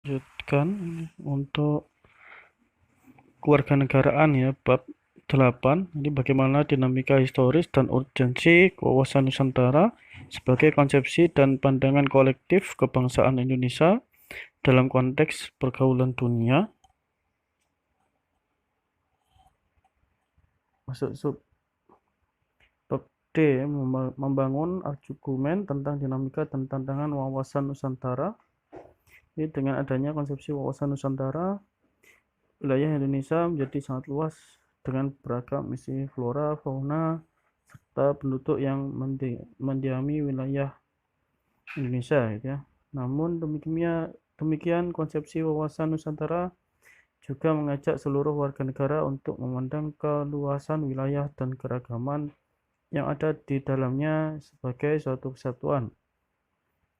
Lanjutkan untuk kewarganegaraan ya, bab 8. Ini bagaimana dinamika historis dan urgensi wawasan Nusantara sebagai konsepsi dan pandangan kolektif kebangsaan Indonesia dalam konteks pergaulan dunia. Masuk sub bab D, membangun argumen tentang dinamika dan tantangan wawasan Nusantara. Ini dengan adanya konsepsi wawasan Nusantara, wilayah Indonesia menjadi sangat luas dengan beragam isi flora, fauna, serta penduduk yang mendiami wilayah Indonesia gitu ya. Namun demikian konsepsi wawasan Nusantara juga mengajak seluruh warga negara untuk memandang keluasan wilayah dan keragaman yang ada di dalamnya sebagai suatu kesatuan.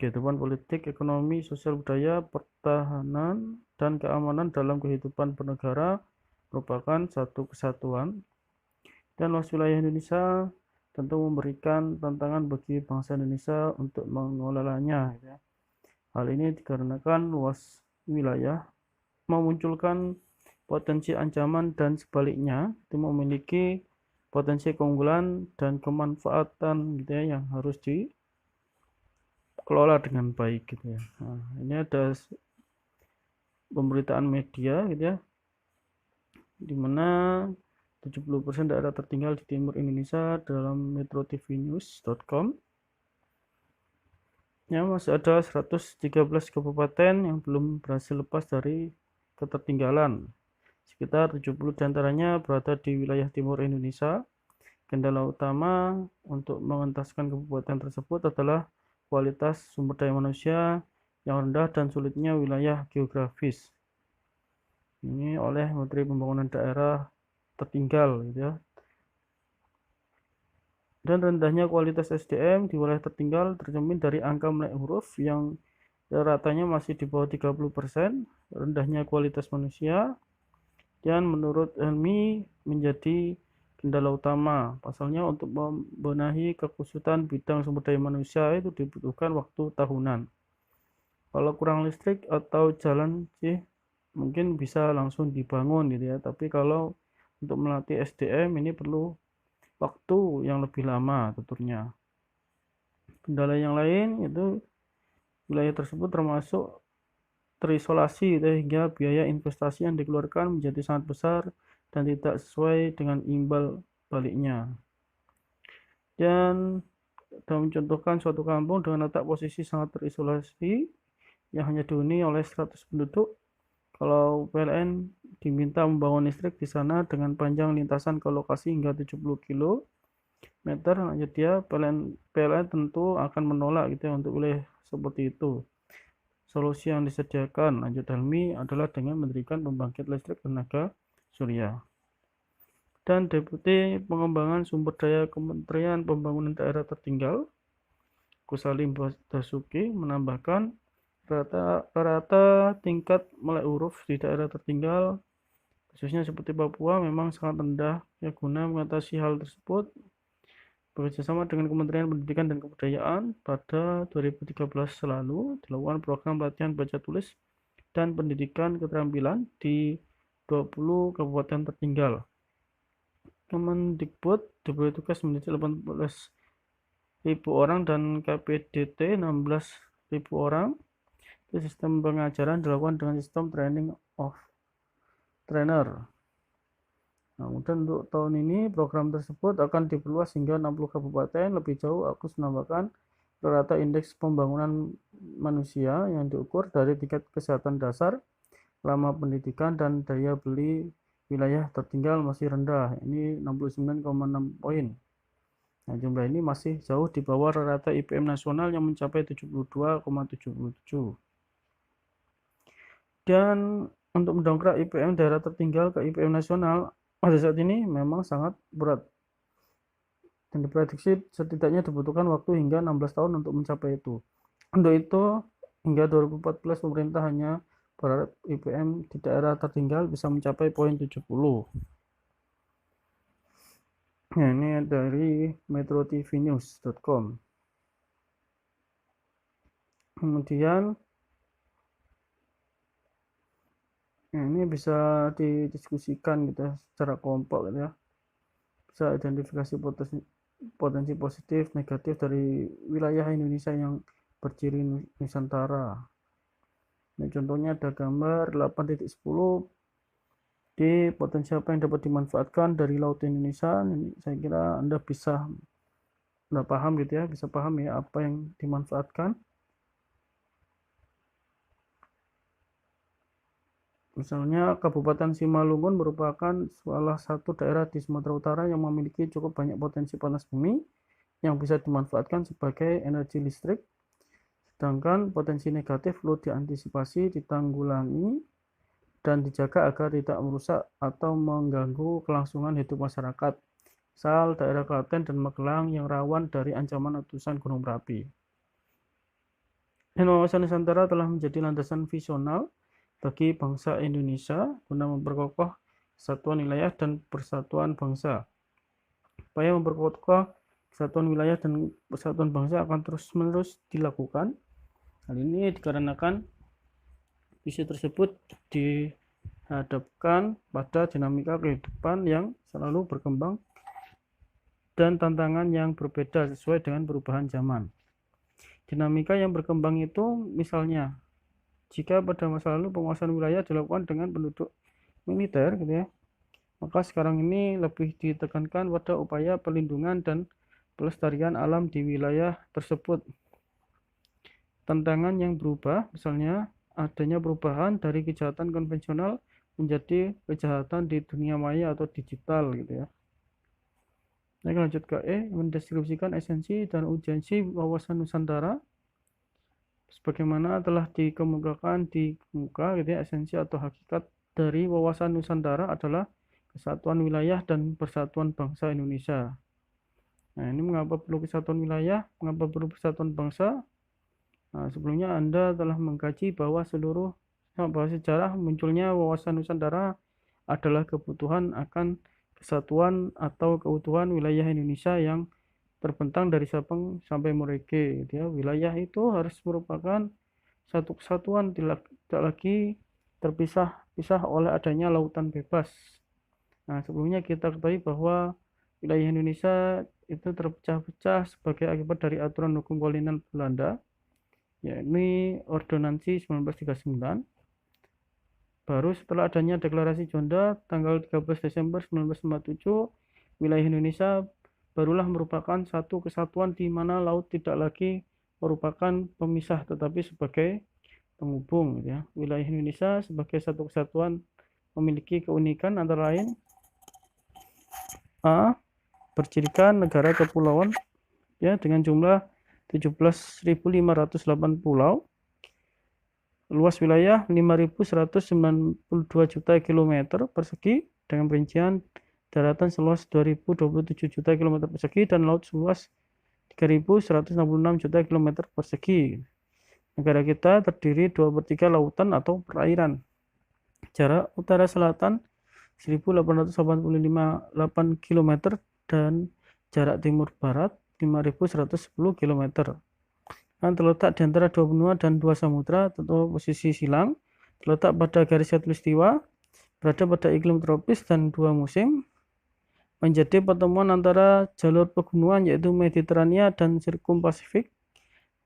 Kehidupan politik, ekonomi, sosial budaya, pertahanan, dan keamanan dalam kehidupan bernegara merupakan satu kesatuan, dan luas wilayah Indonesia tentu memberikan tantangan bagi bangsa Indonesia untuk mengelolanya. Hal ini dikarenakan luas wilayah memunculkan potensi ancaman dan sebaliknya itu memiliki potensi keunggulan dan kemanfaatan gitu ya, yang harus dikelola dengan baik gitu ya. Nah, ini ada pemberitaan media gitu ya, di mana 70% daerah tertinggal di timur Indonesia dalam metrotvnews.com. Ya, masih ada 113 kabupaten yang belum berhasil lepas dari ketertinggalan. Sekitar 70 diantaranya berada di wilayah timur Indonesia. Kendala utama untuk mengentaskan kabupaten tersebut adalah kualitas sumber daya manusia yang rendah dan sulitnya wilayah geografis. Ini oleh Menteri Pembangunan Daerah tertinggal gitu ya. Dan rendahnya kualitas SDM di wilayah tertinggal tercermin dari angka melek huruf yang ratanya masih di bawah 30%, rendahnya kualitas manusia, dan menurut Helmi menjadi kendala utama. Pasalnya untuk membenahi kekusutan bidang sumber daya manusia itu dibutuhkan waktu tahunan. Kalau kurang listrik atau jalan sih mungkin bisa langsung dibangun gitu ya, tapi kalau untuk melatih SDM ini perlu waktu yang lebih lama tuturnya. Kendala yang lain itu wilayah tersebut termasuk terisolasi hingga biaya investasi yang dikeluarkan menjadi sangat besar dan tidak sesuai dengan imbal baliknya. Dan mencontohkan suatu kampung dengan letak posisi sangat terisolasi yang hanya dihuni oleh 100 penduduk. Kalau PLN diminta membangun listrik di sana dengan panjang lintasan ke lokasi hingga 70 km, lanjut dia PLN tentu akan menolak gitu ya untuk wilayah seperti itu. Solusi yang disediakan lanjut Helmi adalah dengan mendirikan pembangkit listrik tenaga surya. Dan Deputi Pengembangan Sumber Daya Kementerian Pembangunan Daerah Tertinggal, Kusalim Basuki, menambahkan rata-rata tingkat melek huruf di daerah tertinggal, khususnya seperti Papua, memang sangat rendah. Ya, guna mengatasi hal tersebut, bekerjasama dengan Kementerian Pendidikan dan Kebudayaan pada 2013 lalu dilakukan program pelatihan baca tulis dan pendidikan keterampilan di 20 kabupaten tertinggal. Kemendikbud diberi tugas mendidik 18.000 orang dan KPDT 16.000 orang. Sistem pengajaran dilakukan dengan sistem training of trainer. Nah, kemudian untuk tahun ini program tersebut akan diperluas hingga 60 kabupaten. Lebih jauh, Agus menambahkan rata indeks pembangunan manusia yang diukur dari tingkat kesehatan dasar, lama pendidikan, dan daya beli wilayah tertinggal masih rendah. Ini 69,6 poin. Nah, jumlah ini masih jauh di bawah rata IPM nasional yang mencapai 72,77. Dan untuk mendongkrak IPM daerah tertinggal ke IPM nasional pada saat ini memang sangat berat. Dan diprediksi setidaknya dibutuhkan waktu hingga 16 tahun untuk mencapai itu. Untuk itu, hingga 2014 pemerintah hanya berharap IPM di daerah tertinggal bisa mencapai poin 70. Nah, ini dari metrotvnews.com. Kemudian Nah, ini bisa didiskusikan gitu ya, secara kelompok gitu ya. Bisa identifikasi potensi positif, negatif dari wilayah Indonesia yang berciri Nusantara. Nah, contohnya ada gambar 8.10 di potensi apa yang dapat dimanfaatkan dari Laut Indonesia. Ini saya kira Anda bisa Anda paham gitu ya, bisa paham ya apa yang dimanfaatkan. Misalnya Kabupaten Simalungun merupakan salah satu daerah di Sumatera Utara yang memiliki cukup banyak potensi panas bumi yang bisa dimanfaatkan sebagai energi listrik. Sedangkan potensi negatif perlu diantisipasi, ditanggulangi, dan dijaga agar tidak merusak atau mengganggu kelangsungan hidup masyarakat. Misal daerah Klaten dan Magelang yang rawan dari ancaman letusan gunung berapi. Dan wawasan Nusantara telah menjadi landasan visional bagi bangsa Indonesia guna memperkokoh kesatuan wilayah dan persatuan bangsa. Upaya memperkokoh kesatuan wilayah dan persatuan bangsa akan terus-menerus dilakukan. Hal ini dikarenakan visi tersebut dihadapkan pada dinamika kehidupan yang selalu berkembang dan tantangan yang berbeda sesuai dengan perubahan zaman. Dinamika yang berkembang itu misalnya, jika pada masa lalu penguasaan wilayah dilakukan dengan penduduk militer gitu ya, maka sekarang ini lebih ditekankan pada upaya perlindungan dan pelestarian alam di wilayah tersebut. Tantangan yang berubah, misalnya adanya perubahan dari kejahatan konvensional menjadi kejahatan di dunia maya atau digital gitu ya. Nah, lanjut ke E, mendeskripsikan esensi dan urgensi wawasan Nusantara. Sebagaimana telah dikemukakan di muka gitu ya, esensi atau hakikat dari wawasan Nusantara adalah kesatuan wilayah dan persatuan bangsa Indonesia. Nah, ini mengapa perlu kesatuan wilayah, mengapa perlu persatuan bangsa? Nah, sebelumnya Anda telah mengkaji bahwa sejarah munculnya wawasan Nusantara adalah kebutuhan akan kesatuan atau keutuhan wilayah Indonesia yang terbentang dari Sabang sampai Merauke. Ya, wilayah itu harus merupakan satu kesatuan, tidak lagi terpisah-pisah oleh adanya lautan bebas. Nah, sebelumnya kita ketahui bahwa wilayah Indonesia itu terpecah-pecah sebagai akibat dari aturan hukum kolonial Belanda, yakni Ordonansi 1939. Baru setelah adanya deklarasi Juanda tanggal 13 Desember 1957, wilayah Indonesia barulah merupakan satu kesatuan di mana laut tidak lagi merupakan pemisah tetapi sebagai penghubung ya. Wilayah Indonesia sebagai satu kesatuan memiliki keunikan antara lain A. Bercirikan negara kepulauan ya dengan jumlah 17.508 pulau, luas wilayah 5.192 juta kilometer persegi dengan perincian daratan seluas 2.027 juta kilometer persegi dan laut seluas 3.166 juta kilometer persegi. Negara kita terdiri 2/3 lautan atau perairan. Jarak utara selatan 1.885 km dan jarak timur barat 5.110 km. Dan terletak di antara dua benua dan dua samudra atau posisi silang, terletak pada garis khatulistiwa, berada pada iklim tropis dan dua musim, menjadi pertemuan antara jalur pegunungan yaitu Mediterania dan Sirkum Pasifik,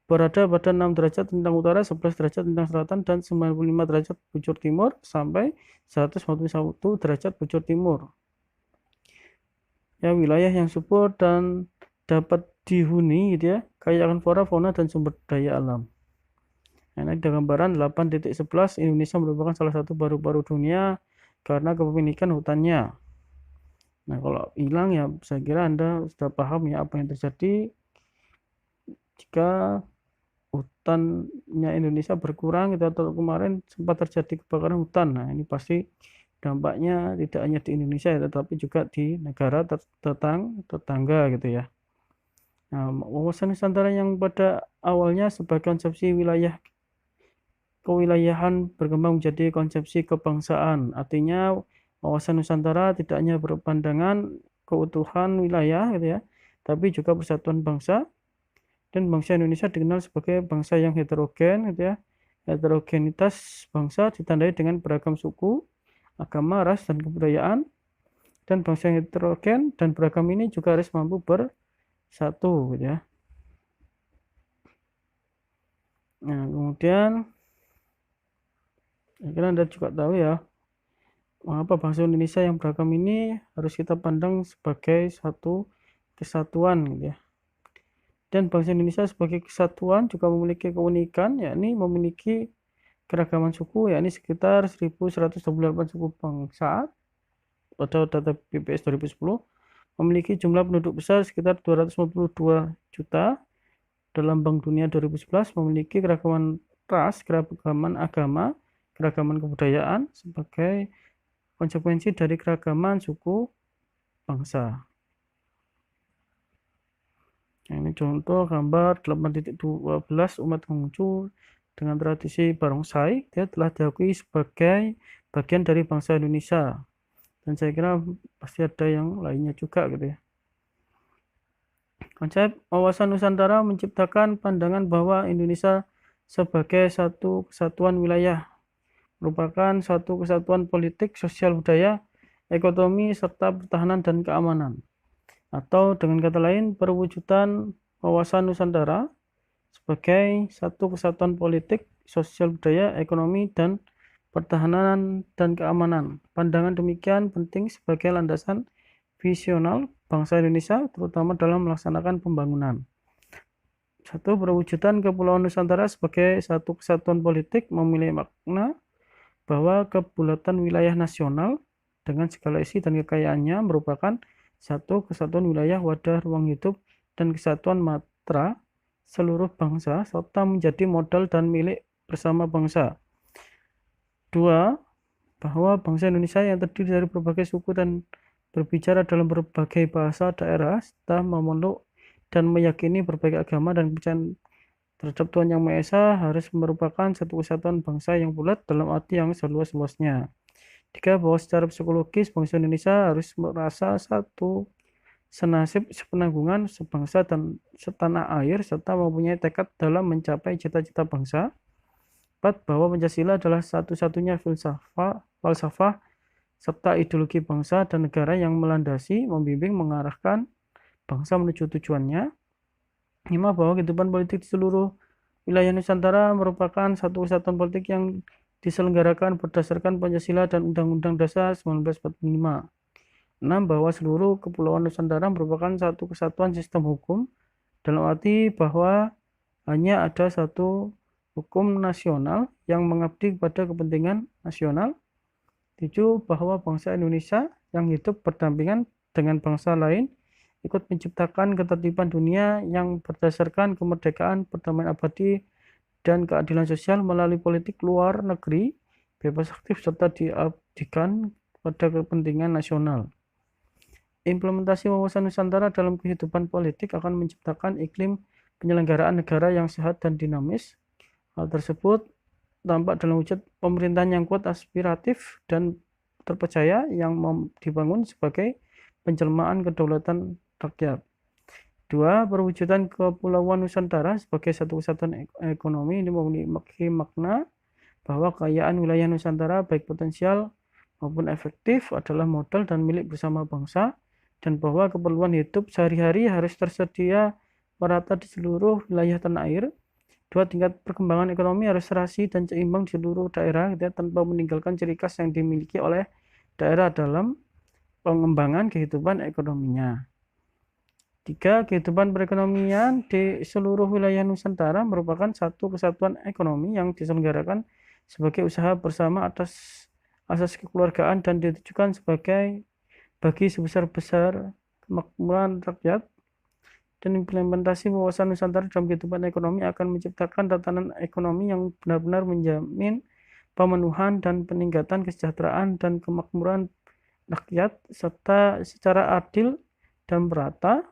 berada pada 6 derajat tentang utara, 11 derajat tentang selatan, dan 95 derajat bujur timur sampai 141 derajat bujur timur. Ya, wilayah yang subur dan dapat dihuni gitu ya, kaya akan flora, fauna, dan sumber daya alam. Nah, ini ada gambaran 8.11 Indonesia merupakan salah satu paru-paru dunia karena kepemilikan hutannya. Nah, kalau hilang ya saya kira Anda sudah paham ya apa yang terjadi jika hutannya Indonesia berkurang gitu, atau kemarin sempat terjadi kebakaran hutan. Nah, ini pasti dampaknya tidak hanya di Indonesia ya, tetapi juga di negara tetangga gitu ya. Nah, wawasan Nusantara yang pada awalnya sebagai konsepsi wilayah kewilayahan berkembang menjadi konsepsi kebangsaan. Artinya wawasan Nusantara tidak hanya berpandangan keutuhan wilayah gitu ya, tapi juga persatuan bangsa. Dan bangsa Indonesia dikenal sebagai bangsa yang heterogen gitu ya, Heterogenitas bangsa ditandai dengan beragam suku, agama, ras, dan kebudayaan. Dan bangsa yang heterogen dan beragam ini juga harus mampu bersatu, gitu ya. Nah, kemudian kira Anda juga tahu ya, mengapa bangsa Indonesia yang beragam ini harus kita pandang sebagai satu kesatuan, gitu ya. Dan bangsa Indonesia sebagai kesatuan juga memiliki keunikan, yakni memiliki keragaman suku, yakni sekitar 1128 suku bangsa pada data BPS 2010, memiliki jumlah penduduk besar sekitar 252 juta. Dalam Bank Dunia 2011 memiliki keragaman ras, keragaman agama, keragaman kebudayaan sebagai konsekuensi dari keragaman suku bangsa. Nah, ini contoh gambar 8.12 umat Konghucu dengan tradisi barongsai, dia telah diakui sebagai bagian dari bangsa Indonesia. Dan saya kira pasti ada yang lainnya juga gitu ya. Konsep wawasan Nusantara menciptakan pandangan bahwa Indonesia sebagai satu kesatuan wilayah merupakan satu kesatuan politik, sosial, budaya, ekonomi, serta pertahanan dan keamanan. Atau dengan kata lain, perwujudan wawasan Nusantara sebagai satu kesatuan politik, sosial, budaya, ekonomi, dan pertahanan dan keamanan. Pandangan demikian penting sebagai landasan visional bangsa Indonesia, terutama dalam melaksanakan pembangunan. Satu, perwujudan Kepulauan Nusantara sebagai satu kesatuan politik memiliki makna bahwa kebulatan wilayah nasional dengan segala isi dan kekayaannya merupakan satu kesatuan wilayah, wadah, ruang hidup, dan kesatuan matra seluruh bangsa, serta menjadi modal dan milik bersama bangsa. Dua, bahwa bangsa Indonesia yang terdiri dari berbagai suku dan berbicara dalam berbagai bahasa daerah, serta memeluk dan meyakini berbagai agama dan kepercayaan terhadap Tuhan Yang Maha Esa harus merupakan satu kesatuan bangsa yang bulat dalam arti yang seluas-luasnya. Tiga, bahwa secara psikologis bangsa Indonesia harus merasa satu, senasib, sepenanggungan, sebangsa dan setanah air, serta mempunyai tekad dalam mencapai cita-cita bangsa. 4, bahwa Pancasila adalah satu-satunya falsafah serta ideologi bangsa dan negara yang melandasi, membimbing, mengarahkan bangsa menuju tujuannya. 5, bahwa kehidupan politik di seluruh wilayah Nusantara merupakan satu kesatuan politik yang diselenggarakan berdasarkan Pancasila dan Undang-Undang Dasar 1945. 6, bahwa seluruh Kepulauan Nusantara merupakan satu kesatuan sistem hukum, dalam arti bahwa hanya ada satu hukum nasional yang mengabdi kepada kepentingan nasional. 7, bahwa bangsa Indonesia yang hidup berdampingan dengan bangsa lain ikut menciptakan ketertiban dunia yang berdasarkan kemerdekaan, perdamaian abadi, dan keadilan sosial melalui politik luar negeri, bebas aktif, serta diabdikan pada kepentingan nasional. Implementasi wawasan Nusantara dalam kehidupan politik akan menciptakan iklim penyelenggaraan negara yang sehat dan dinamis. Hal tersebut tampak dalam wujud pemerintahan yang kuat, aspiratif, dan terpercaya yang dibangun sebagai penjelmaan kedaulatan rakyat. 2, perwujudan Kepulauan Nusantara sebagai satu kesatuan ekonomi ini memiliki makna bahwa kekayaan wilayah Nusantara baik potensial maupun efektif adalah modal dan milik bersama bangsa, dan bahwa keperluan hidup sehari-hari harus tersedia merata di seluruh wilayah tanah air. 2, tingkat perkembangan ekonomi harus serasi dan seimbang di seluruh daerah tanpa meninggalkan ciri khas yang dimiliki oleh daerah dalam pengembangan kehidupan ekonominya. 3, kehidupan perekonomian di seluruh wilayah Nusantara merupakan satu kesatuan ekonomi yang diselenggarakan sebagai usaha bersama atas asas kekeluargaan dan ditujukan sebagai bagi sebesar-besar kemakmuran rakyat. Dan implementasi wawasan Nusantara dalam kehidupan ekonomi akan menciptakan tatanan ekonomi yang benar-benar menjamin pemenuhan dan peningkatan kesejahteraan dan kemakmuran rakyat serta secara adil dan merata.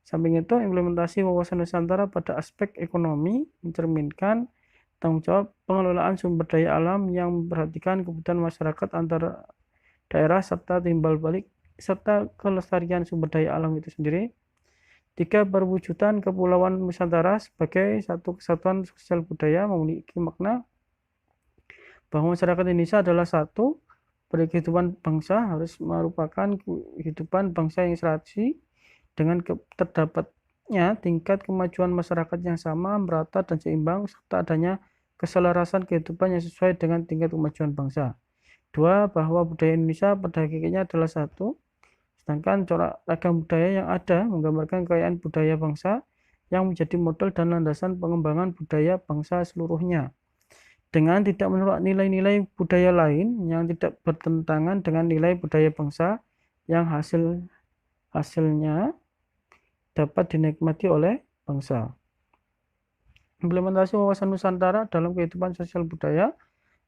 Samping itu, implementasi wawasan Nusantara pada aspek ekonomi mencerminkan tanggung jawab pengelolaan sumber daya alam yang memperhatikan kebutuhan masyarakat antar daerah serta timbal balik serta kelestarian sumber daya alam itu sendiri. 3, perwujudan Kepulauan Nusantara sebagai satu kesatuan sosial budaya memiliki makna bahwa masyarakat Indonesia adalah satu, kehidupan bangsa harus merupakan kehidupan bangsa yang serasi dengan terdapatnya tingkat kemajuan masyarakat yang sama, merata, dan seimbang, serta adanya keselarasan kehidupan yang sesuai dengan tingkat kemajuan bangsa. Dua, bahwa budaya Indonesia pada hakikatnya adalah satu, sedangkan corak ragam budaya yang ada menggambarkan kekayaan budaya bangsa yang menjadi model dan landasan pengembangan budaya bangsa seluruhnya. Dengan tidak menolak nilai-nilai budaya lain yang tidak bertentangan dengan nilai budaya bangsa yang hasilnya dapat dinikmati oleh bangsa. Implementasi wawasan Nusantara dalam kehidupan sosial budaya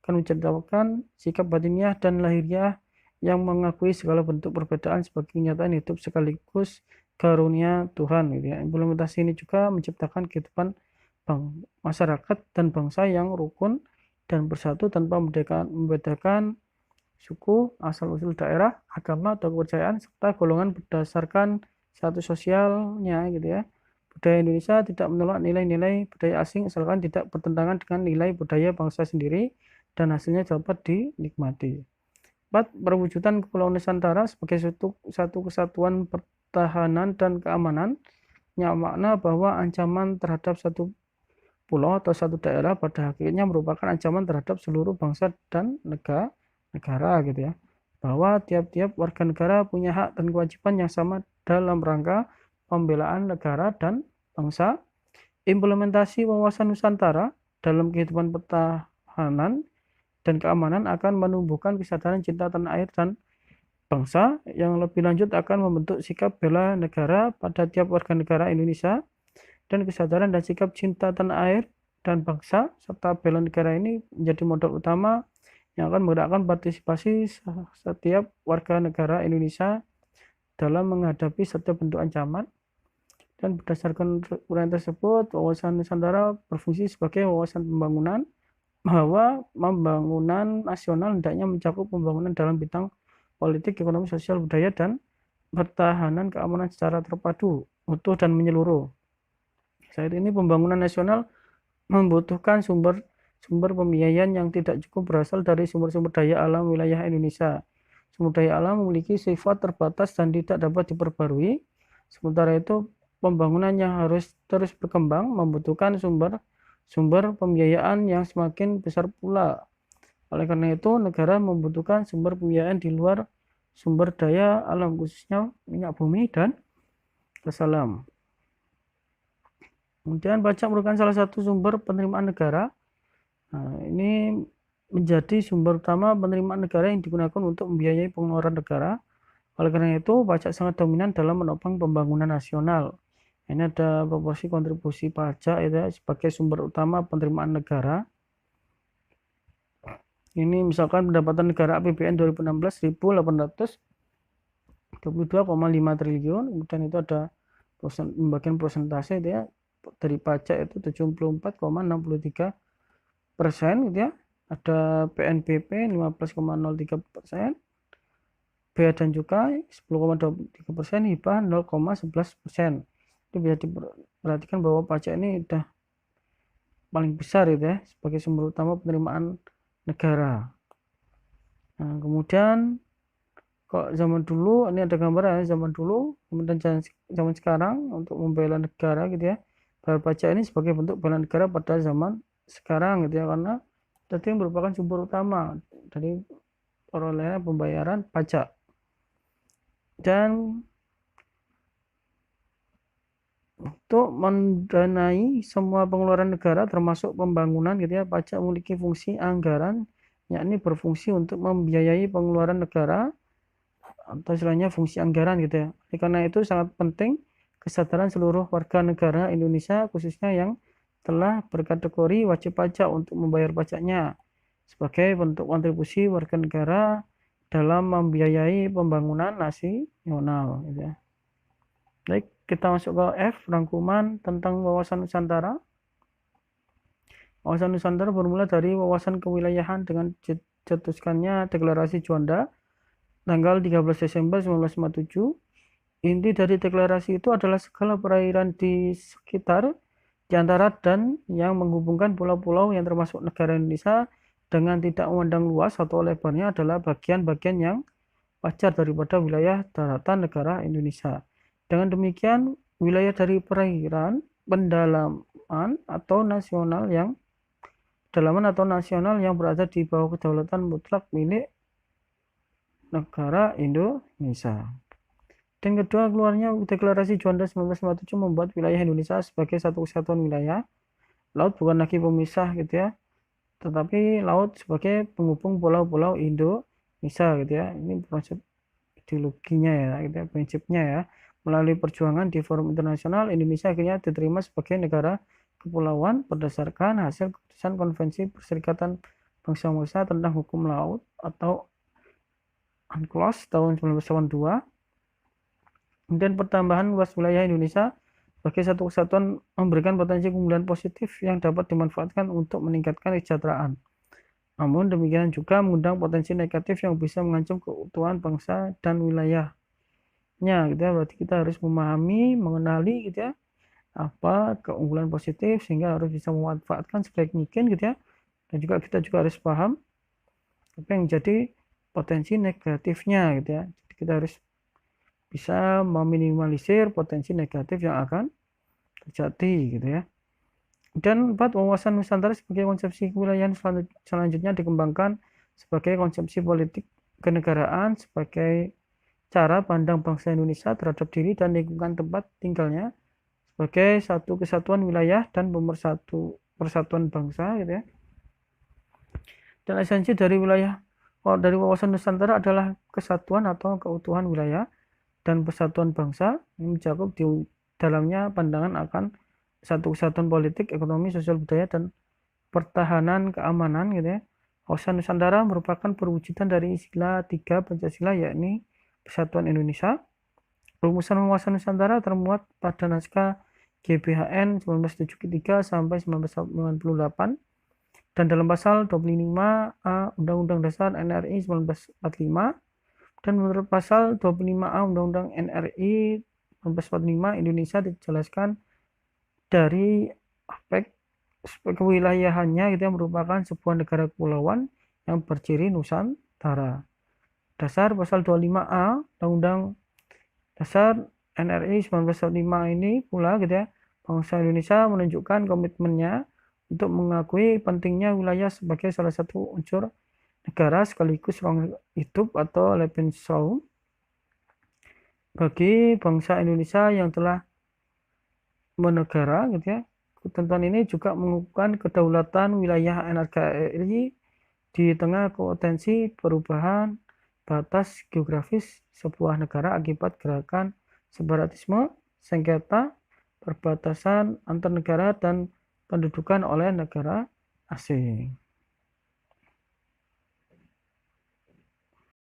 akan menciptakan sikap batiniah dan lahiriah yang mengakui segala bentuk perbedaan sebagai kenyataan hidup sekaligus karunia Tuhan. Gitu ya. Implementasi ini juga menciptakan kehidupan masyarakat dan bangsa yang rukun dan bersatu tanpa membedakan suku, asal-usul daerah, agama, atau kepercayaan, serta golongan berdasarkan status sosialnya. Gitu ya. Budaya Indonesia tidak menolak nilai-nilai budaya asing asalkan tidak bertentangan dengan nilai budaya bangsa sendiri dan hasilnya dapat dinikmati. 4. Perwujudan Kepulauan Nusantara sebagai satu kesatuan pertahanan dan keamanan yang makna bahwa ancaman terhadap satu pulau atau satu daerah pada hakikatnya merupakan ancaman terhadap seluruh bangsa dan negara gitu ya. Bahwa tiap-tiap warga negara punya hak dan kewajiban yang sama dalam rangka pembelaan negara dan bangsa. Implementasi wawasan Nusantara dalam kehidupan pertahanan dan keamanan akan menumbuhkan kesadaran cinta tanah air dan bangsa yang lebih lanjut akan membentuk sikap bela negara pada tiap warga negara Indonesia, dan kesadaran dan sikap cinta tanah air dan bangsa serta bela negara ini menjadi modal utama yang akan menggerakkan partisipasi setiap warga negara Indonesia dalam menghadapi setiap bentuk ancaman. Dan berdasarkan uraian tersebut, wawasan Nusantara berfungsi sebagai wawasan pembangunan, bahwa pembangunan nasional hendaknya mencakup pembangunan dalam bidang politik, ekonomi, sosial, budaya, dan pertahanan keamanan secara terpadu, utuh, dan menyeluruh. Saat ini pembangunan nasional membutuhkan sumber pembiayaan yang tidak cukup berasal dari sumber-sumber daya alam wilayah Indonesia. Sumber daya alam memiliki sifat terbatas dan tidak dapat diperbarui. Sementara itu, pembangunan yang harus terus berkembang membutuhkan sumber pembiayaan yang semakin besar pula. Oleh karena itu, negara membutuhkan sumber pembiayaan di luar sumber daya alam, khususnya minyak bumi dan gas alam. Kemudian pajak merupakan salah satu sumber penerimaan negara. Nah, ini menjadi sumber utama penerimaan negara yang digunakan untuk membiayai pengeluaran negara. Oleh karena itu, pajak sangat dominan dalam menopang pembangunan nasional. Ini ada proporsi kontribusi pajak itu sebagai sumber utama penerimaan negara. Ini misalkan pendapatan negara APBN 2016 1.822,5 triliun. Kemudian itu ada pembagian persentase itu ya, dari pajak itu 74,63% gitu ya. Ada PNBP 15,03%, bea dan cukai 10,23%, hibah 0,11%. Itu bisa diperhatikan bahwa pajak ini udah paling besar itu ya sebagai sumber utama penerimaan negara. Nah, kemudian kok zaman dulu ini ada gambar ya, zaman dulu kemudian zaman sekarang untuk membela negara gitu ya. Bayar pajak ini sebagai bentuk bela negara pada zaman sekarang gitu ya, karena tadi merupakan sumber utama dari perolehan pembayaran pajak. Dan untuk mendanai semua pengeluaran negara termasuk pembangunan gitu ya, pajak memiliki fungsi anggaran, yakni berfungsi untuk membiayai pengeluaran negara atau istilahnya fungsi anggaran gitu ya. Karena itu sangat penting kesadaran seluruh warga negara Indonesia khususnya yang telah berkategori wajib pajak untuk membayar pajaknya sebagai bentuk kontribusi warga negara dalam membiayai pembangunan nasional gitu ya. Baik, kita masuk ke F, rangkuman tentang wawasan Nusantara. Wawasan Nusantara bermula dari wawasan kewilayahan dengan dicetuskannya Deklarasi Juanda tanggal 13 Desember 1957. Inti dari deklarasi itu adalah segala perairan di sekitar, di antara, dan yang menghubungkan pulau-pulau yang termasuk negara Indonesia dengan tidak memandang luas atau lebarnya adalah bagian-bagian yang wajar daripada wilayah daratan negara Indonesia. Dengan demikian, wilayah dari perairan, pendalaman atau nasional yang berada di bawah kedaulatan mutlak milik negara Indonesia. Dan kedua, keluarnya Deklarasi Juanda 1947 membuat wilayah Indonesia sebagai satu kesatuan wilayah. Laut bukan lagi pemisah gitu ya, tetapi laut sebagai penghubung pulau-pulau Indonesia gitu ya. Ini konsep ideologinya ya, gitu ya, prinsipnya ya. Melalui perjuangan di forum internasional, Indonesia akhirnya diterima sebagai negara kepulauan berdasarkan hasil keputusan Konvensi Perserikatan Bangsa-Bangsa tentang Hukum Laut atau UNCLOS tahun 1982. Kemudian pertambahan luas wilayah Indonesia sebagai satu kesatuan memberikan potensi keunggulan positif yang dapat dimanfaatkan untuk meningkatkan kesejahteraan. Namun demikian juga mengundang potensi negatif yang bisa mengancam keutuhan bangsa dan wilayahnya gitu ya. Berarti kita harus memahami, mengenali gitu ya, apa keunggulan positif sehingga harus bisa memanfaatkan sebaik mungkin gitu ya. Dan juga kita juga harus paham apa yang jadi potensi negatifnya gitu ya. Jadi kita harus bisa meminimalisir potensi negatif yang akan terjadi gitu ya. Dan 4, wawasan Nusantara sebagai konsepsi kewilayahan selanjutnya dikembangkan sebagai konsepsi politik kenegaraan sebagai cara pandang bangsa Indonesia terhadap diri dan lingkungan tempat tinggalnya sebagai satu kesatuan wilayah dan persatuan bangsa gitu ya. Dan esensi dari wawasan Nusantara adalah kesatuan atau keutuhan wilayah dan persatuan bangsa yang mencakup di dalamnya pandangan akan satu kesatuan politik, ekonomi, sosial, budaya, dan pertahanan keamanan gitu ya. Wawasan Nusantara merupakan perwujudan dari sila 3 Pancasila, yakni Persatuan Indonesia. Rumusan wawasan Nusantara termuat pada naskah GBHN 1973 sampai 1998 dan dalam pasal 25A Undang-Undang Dasar NRI 1945. Dan menurut pasal 25A Undang-Undang NRI 1945, Indonesia dijelaskan dari aspek kewilayahannya gitu ya, merupakan sebuah negara kepulauan yang berciri Nusantara. Dasar pasal 25A Undang-Undang Dasar NRI 1945 ini pula gitu ya, bangsa Indonesia menunjukkan komitmennya untuk mengakui pentingnya wilayah sebagai salah satu unsur negara sekaligus ruang hidup atau Lebensraum bagi bangsa Indonesia yang telah bernegara gitu ya. Ketentuan ini juga mengukuhkan kedaulatan wilayah NKRI di tengah potensi perubahan batas geografis sebuah negara akibat gerakan separatisme, sengketa, perbatasan antar negara dan pendudukan oleh negara asing.